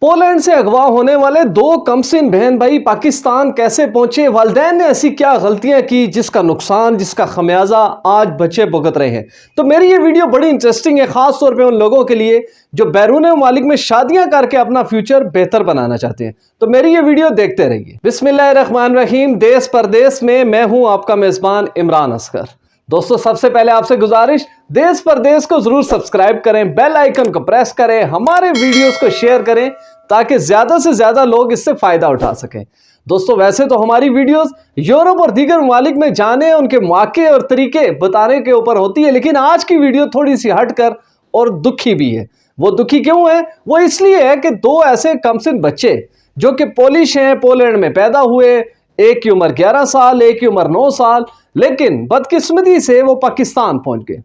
Poland से अगवा होने वाले दो कमसिन बहन भाई पाकिस्तान कैसे पहुंचे, वालिदैन ने ऐसी क्या गलतियां की जिसका नुकसान, जिसका खमियाजा आज बच्चे भुगत रहे हैं। तो मेरी ये वीडियो बड़ी इंटरेस्टिंग है, खास तौर पे उन लोगों के लिए जो बैरून ममालिक में शादियां करके अपना फ्यूचर बेहतर बनाना चाहते हैं। तो मेरी ये वीडियो देखते रहिए। बिस्मिल्लाहिर्रहमानिर्रहीम। देश परदेश में मैं हूं आपका मेजबान इमरान असगर। दोस्तों, सबसे पहले आपसे गुजारिश, देश परदेश को जरूर सब्सक्राइब करें, बेल आइकन को प्रेस करें, हमारे वीडियोस को शेयर करें ताकि ज्यादा से ज्यादा लोग इससे फायदा उठा सकें। दोस्तों, वैसे तो हमारी वीडियोस यूरोप और दीगर ममालिक में जाने, उनके मौके और तरीके बताने के ऊपर होती है, लेकिन आज की वीडियो थोड़ी सी हटकर और दुखी भी है। वो दुखी क्यों है? वो इसलिए है कि दो ऐसे कमसिन बच्चे जो कि पोलिश हैं, पोलैंड में पैदा हुए, एक की उम्र 11 साल, एक की उम्र 9 साल, लेकिन बदकिस्मती से वो पाकिस्तान पहुंच गए।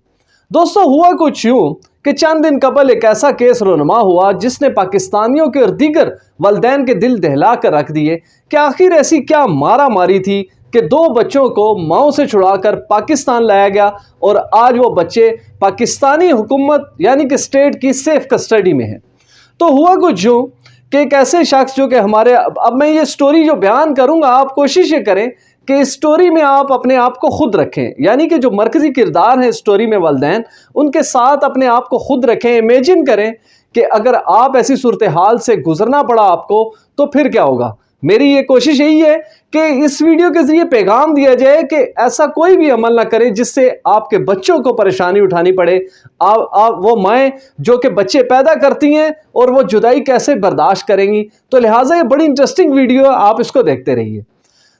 दोस्तों, हुआ कुछ यूं कि चंद दिन कबल एक ऐसा केस रोनुमा हुआ जिसने पाकिस्तानियों के और दीगर वालिदैन के दिल दहला कर रख दिए कि आखिर ऐसी क्या मारा मारी थी कि दो बच्चों को माओ से छुड़ाकर पाकिस्तान लाया गया और आज वो बच्चे पाकिस्तानी हुकूमत यानी कि स्टेट की सेफ कस्टडी में हैं। तो हुआ कुछ यूं कि एक ऐसे शख्स जो कि हमारे, अब मैं ये स्टोरी जो बयान करूंगा, आप कोशिश ये करें कि इस स्टोरी में आप अपने आप को खुद रखें, यानी कि जो मरकजी किरदार है स्टोरी में वालिदैन, उनके साथ अपने आप को खुद रखें। इमेजिन करें कि अगर आप ऐसी सूरत हाल से गुजरना पड़ा आपको तो फिर क्या होगा। मेरी ये कोशिश यही है कि इस वीडियो के जरिए पैगाम दिया जाए कि ऐसा कोई भी अमल ना करें जिससे आपके बच्चों को परेशानी उठानी पड़े। आप वो माएँ जो कि बच्चे पैदा करती हैं और वो जुदाई कैसे बर्दाश्त करेंगी। तो लिहाजा ये बड़ी इंटरेस्टिंग वीडियो है, आप इसको देखते रहिए।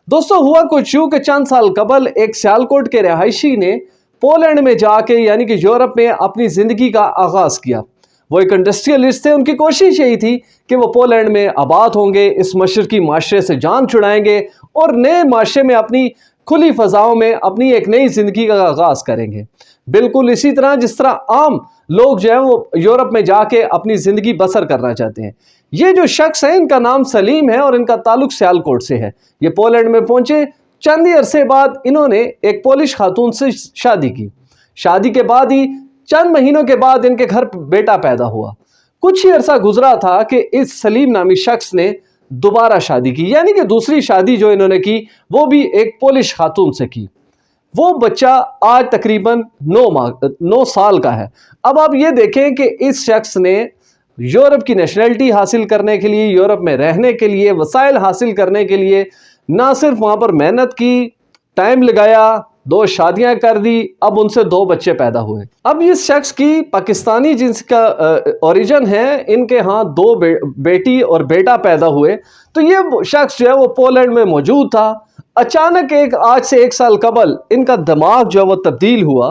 दोस्तों, हुआ कुछ यूं कि चंद साल कबल एक सियालकोट के रहायशी ने पोलैंड में जाके यानी कि यूरोप में अपनी ज़िंदगी का आगाज़ किया। वो एक इंडस्ट्रियलिस्ट थे, उनकी कोशिश यही थी कि वो पोलैंड में आबाद होंगे, इस मशरकी माशरे से जान छुड़ाएंगे और नए माशरे में अपनी खुली फ़ज़ाओं में अपनी एक नई ज़िंदगी का आगाज़ करेंगे। बिल्कुल इसी तरह जिस तरह आम लोग जो है वो यूरोप में जाके अपनी ज़िंदगी बसर करना चाहते हैं। ये जो शख्स है, इनका नाम सलीम है और इनका ताल्लुक सियालकोट से है। ये पोलैंड में पहुंचे, चंद ही अरसे बाद इन्होंने एक पोलिश खातून से शादी की। शादी के बाद ही चंद महीनों के बाद इनके घर बेटा पैदा हुआ। कुछ ही अरसा गुजरा था कि इस सलीम नामी शख्स ने दोबारा शादी की, यानी कि दूसरी शादी जो इन्होंने की वो भी एक पोलिश खातून से की। वो बच्चा आज तकरीबन 9 साल का है। अब आप ये देखें कि इस शख्स ने यूरोप की नेशनलिटी हासिल करने के लिए, यूरोप में रहने के लिए, वसाइल हासिल करने के लिए ना सिर्फ वहाँ पर मेहनत की, टाइम लगाया, 2 शादियां कर दी, अब उनसे 2 बच्चे पैदा हुए। अब इस शख्स की पाकिस्तानी जिन्स का ओरिजिन है, इनके यहाँ 2 बेटी और बेटा पैदा हुए। तो ये शख्स जो है वो पोलैंड में मौजूद था। अचानक आज से 1 साल कबल इनका दिमाग जो है वो तब्दील हुआ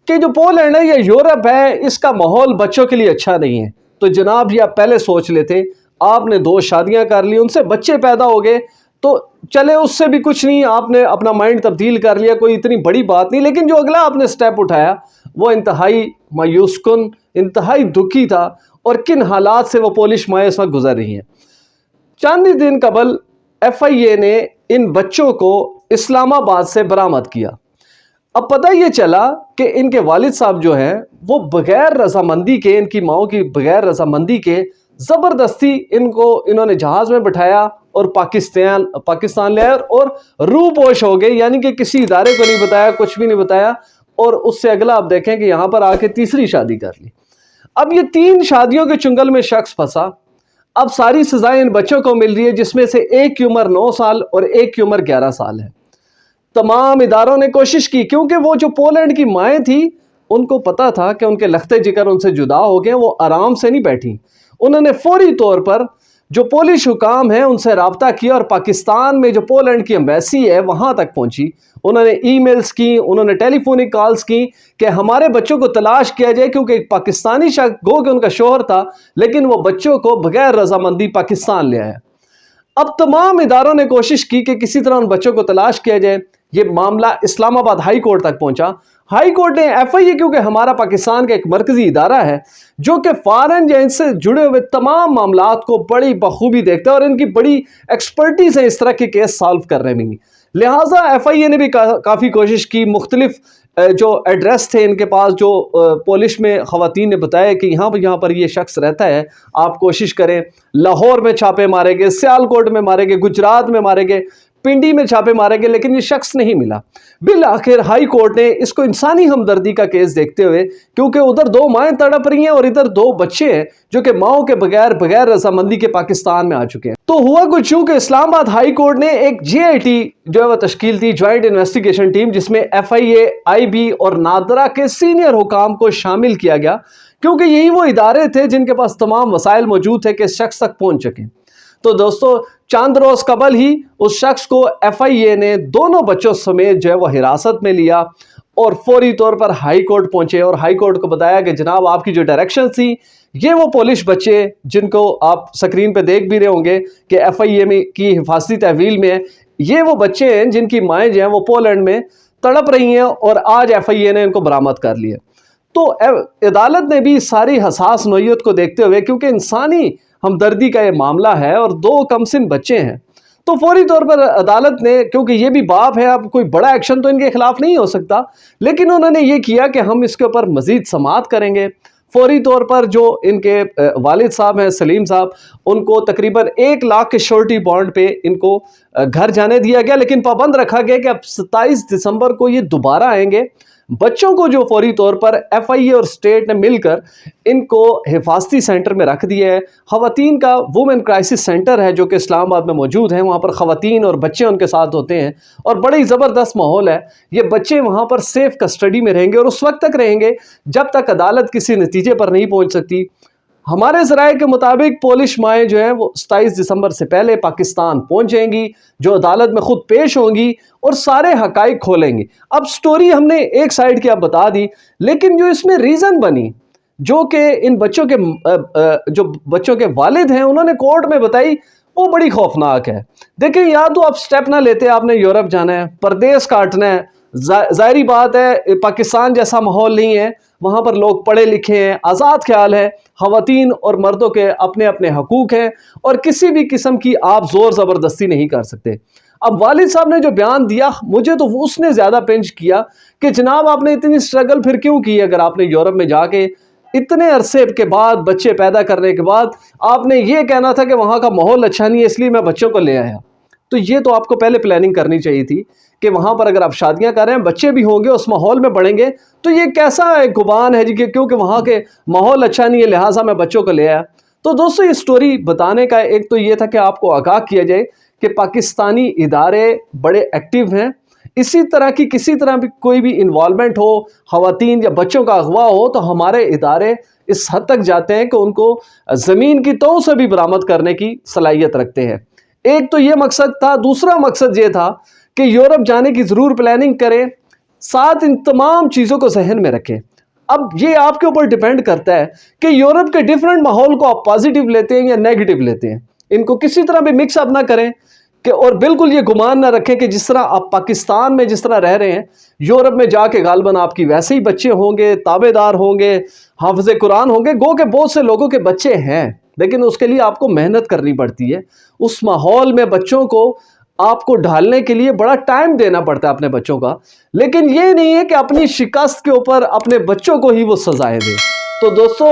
कि जो पोलैंड है या यूरोप है, इसका माहौल बच्चों के लिए अच्छा नहीं है। तो जनाब जी, आप पहले सोच लेते, आपने 2 शादियां कर ली, उनसे बच्चे पैदा हो गए, तो चले उससे भी कुछ नहीं, आपने अपना माइंड तब्दील कर लिया, कोई इतनी बड़ी बात नहीं। लेकिन जो अगला आपने स्टेप उठाया वो इंतहाई मायूस कुन, इंतहाई दुखी था। और किन हालात से वो पोलिश माएँ इस वक्त गुजर रही हैं। चंद ही दिन कबल FIA ने इन बच्चों को इस्लामाबाद से बरामद किया। अब पता ये चला कि इनके वालिद साहब जो हैं वो बगैर रजामंदी के, इनकी माओ की बगैर रजामंदी के ज़बरदस्ती इन्होंने जहाज़ में बिठाया और पाकिस्तान ले आए और रूपोश हो गए, यानी कि किसी इदारे को नहीं बताया, कुछ भी नहीं बताया। और उससे अगला आप देखें कि यहाँ पर आके तीसरी शादी कर ली। अब ये 3 शादियों के चुंगल में शख्स फंसा। अब सारी सजाएं इन बच्चों को मिल रही है, जिसमें से एक की उम्र 9 साल और एक की उम्र 11 साल है। तमाम इदारों ने कोशिश की, क्योंकि वो जो पोलैंड की माएँ थी उनको पता था कि उनके लख्ते जिगर उनसे जुदा हो गए, वो आराम से नहीं बैठी। उन्होंने फौरी तौर पर जो पोलिश हुकाम है उनसे रब्ता किया और पाकिस्तान में जो पोलैंड की एम्बेसी है वहाँ तक पहुँची। उन्होंने ईमेल्स की, उन्होंने टेलीफोनिक कॉल्स की कि हमारे बच्चों को तलाश किया जाए, क्योंकि एक पाकिस्तानी शख्स गो कि उनका शोहर था, लेकिन वो बच्चों को बगैर रजामंदी पाकिस्तान ले आया। अब तमाम इदारों ने कोशिश की कि किसी तरह उन बच्चों को तलाश किया जाए। ये मामला इस्लामाबाद हाई कोर्ट तक पहुंचा। हाई कोर्ट ने FIA, क्योंकि हमारा पाकिस्तान का एक मरकजी इदारा है जो कि फॉरेन एजेंट से जुड़े हुए तमाम मामलात को बड़ी बखूबी देखता है और इनकी बड़ी एक्सपर्टीज है इस तरह के केस सॉल्व करने में। لہٰذا FIA نے بھی کافی کوشش کی، مختلف جو ایڈریس تھے ان کے پاس، جو پولش میں خواتین نے بتایا کہ یہاں پر یہ شخص رہتا ہے، آپ کوشش کریں۔ لاہور میں چھاپے مارے گئے، سیالکوٹ میں مارے گئے، گجرات میں مارے گئے، پنڈی میں چھاپے مارے گئے، لیکن یہ شخص نہیں ملا۔ بالآخر ہائی کورٹ نے اس کو انسانی ہمدردی کا کیس دیکھتے ہوئے، کیونکہ ادھر 2 مائیں تڑپ رہی ہیں اور ادھر 2 بچے ہیں جو کہ ماؤں کے بغیر رضامندی کے پاکستان میں آ چکے ہیں، تو ہوا کچھ یوں کہ اسلام آباد ہائی کورٹ نے ایک JIT جو ہے وہ تشکیل دی، جوائنٹ انویسٹیگیشن ٹیم، جس میں FIA، IB اور نادرا کے سینئر حکام کو شامل کیا گیا، کیونکہ یہی وہ ادارے تھے جن کے پاس تمام وسائل موجود تھے کہ اس شخص تک پہنچ سکیں۔ تو دوستو، چند روز قبل ہی اس شخص کو FIA نے دونوں بچوں سمیت جو ہے وہ حراست میں لیا اور فوری طور پر ہائی کورٹ پہنچے اور ہائی کورٹ کو بتایا کہ جناب آپ کی جو ڈائریکشن تھی، یہ وہ پولش بچے جن کو آپ سکرین پہ دیکھ بھی رہے ہوں گے کہ FIA میں کی حفاظتی تحویل میں ہے، یہ وہ بچے ہیں جن کی مائیں جو ہیں وہ پولینڈ میں تڑپ رہی ہیں اور آج FIA نے ان کو برآمد کر لیا۔ تو عدالت نے بھی ساری حساس نوعیت کو دیکھتے ہوئے، کیونکہ انسانی ہمدردی کا یہ معاملہ ہے اور 2 کمسن بچے ہیں، تو فوری طور پر عدالت نے، کیونکہ یہ بھی باپ ہے، اب کوئی بڑا ایکشن تو ان کے خلاف نہیں ہو سکتا، لیکن انہوں نے یہ کیا کہ ہم اس کے اوپر مزید سماعت کریں گے۔ فوری طور پر جو ان کے والد صاحب ہیں سلیم صاحب، ان کو تقریباً 1 لاکھ کے شورٹی بانڈ پہ ان کو گھر جانے دیا گیا، لیکن پابند رکھا گیا کہ اب 27 دسمبر کو یہ دوبارہ آئیں گے۔ بچوں کو جو فوری طور پر FIA اور اسٹیٹ نے مل کر ان کو حفاظتی سینٹر میں رکھ دیا ہے۔ خواتین کا وومن کرائسس سینٹر ہے جو کہ اسلام آباد میں موجود ہے، وہاں پر خواتین اور بچے ان کے ساتھ ہوتے ہیں اور بڑی زبردست ماحول ہے۔ یہ بچے وہاں پر سیف کسٹڈی میں رہیں گے اور اس وقت تک رہیں گے جب تک عدالت کسی نتیجے پر نہیں پہنچ سکتی۔ ہمارے ذرائع کے مطابق پولش مائیں جو ہیں وہ 27 دسمبر سے پہلے پاکستان پہنچ جائیں گی، جو عدالت میں خود پیش ہوں گی اور سارے حقائق کھولیں گی۔ اب سٹوری ہم نے ایک سائیڈ کی اب بتا دی، لیکن جو اس میں ریزن بنی، جو کہ ان بچوں کے والد ہیں انہوں نے کورٹ میں بتائی، وہ بڑی خوفناک ہے۔ دیکھیں، یا تو آپ سٹیپ نہ لیتے، آپ نے یورپ جانا ہے، پردیس کاٹنا ہے، ظاہری بات ہے پاکستان جیسا ماحول نہیں ہے، وہاں پر لوگ پڑھے لکھے ہیں، آزاد خیال ہے، خواتین اور مردوں کے اپنے اپنے حقوق ہیں اور کسی بھی قسم کی آپ زور زبردستی نہیں کر سکتے۔ اب والد صاحب نے جو بیان دیا، مجھے تو اس نے زیادہ پنچ کیا کہ جناب آپ نے اتنی سٹرگل پھر کیوں کی؟ اگر آپ نے یورپ میں جا کے اتنے عرصے کے بعد بچے پیدا کرنے کے بعد آپ نے یہ کہنا تھا کہ وہاں کا ماحول اچھا نہیں ہے اس لیے میں بچوں کو لے آیا، تو یہ تو آپ کو پہلے پلاننگ کرنی چاہیے تھی کہ وہاں پر اگر آپ شادیاں کر رہے ہیں، بچے بھی ہوں گے، اس ماحول میں بڑھیں گے، تو یہ کیسا ایک گمان ہے جی کہ کیونکہ وہاں کے ماحول اچھا نہیں ہے لہٰذا میں بچوں کو لے آیا۔ تو دوستو، یہ سٹوری بتانے کا ایک تو یہ تھا کہ آپ کو آگاہ کیا جائے کہ پاکستانی ادارے بڑے ایکٹیو ہیں، اسی طرح کی کسی طرح بھی کوئی بھی انوالومنٹ ہو، خواتین یا بچوں کا اغوا ہو، تو ہمارے ادارے اس حد تک جاتے ہیں کہ ان کو زمین کی تہوں سے بھی برآمد کرنے کی صلاحیت رکھتے ہیں۔ ایک تو یہ مقصد تھا، دوسرا مقصد یہ تھا کہ یورپ جانے کی ضرور پلاننگ کریں، ساتھ ان تمام چیزوں کو ذہن میں رکھیں۔ اب یہ آپ کے اوپر ڈیپینڈ کرتا ہے کہ یورپ کے ڈیفرنٹ ماحول کو آپ پازیٹیو لیتے ہیں یا نیگیٹو لیتے ہیں، ان کو کسی طرح بھی مکس اپ نہ کریں کہ اور بالکل یہ گمان نہ رکھیں کہ جس طرح آپ پاکستان میں جس طرح رہ رہے ہیں، یورپ میں جا کے غالباً آپ کی ویسے ہی بچے ہوں گے، تابع دار ہوں گے، حافظ قرآن ہوں گے، گو کہ بہت سے لوگوں کے بچے ہیں، لیکن اس کے لیے آپ کو محنت کرنی پڑتی ہے۔ اس ماحول میں بچوں کو آپ کو ڈھالنے کے لیے بڑا ٹائم دینا پڑتا ہے اپنے بچوں کا، لیکن یہ نہیں ہے کہ اپنی شکست کے اوپر اپنے بچوں کو ہی وہ سزائیں دے۔ تو دوستو،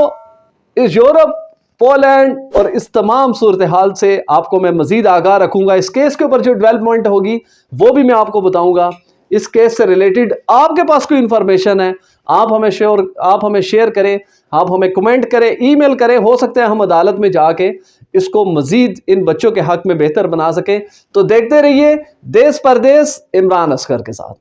اس یورپ، پولینڈ اور اس تمام صورتحال سے آپ کو میں مزید آگاہ رکھوں گا۔ اس کیس کے اوپر جو ڈیولپمنٹ ہوگی وہ بھی میں آپ کو بتاؤں گا۔ اس کیس سے ریلیٹڈ آپ کے پاس کوئی انفارمیشن ہے، آپ ہمیں شیئر کریں، آپ ہمیں کمنٹ کریں، ای میل کریں، ہو سکتا ہے ہم عدالت میں جا کے اس کو مزید ان بچوں کے حق میں بہتر بنا سکیں۔ تو دیکھتے رہیے دیس پردیس عمران اصغر کے ساتھ۔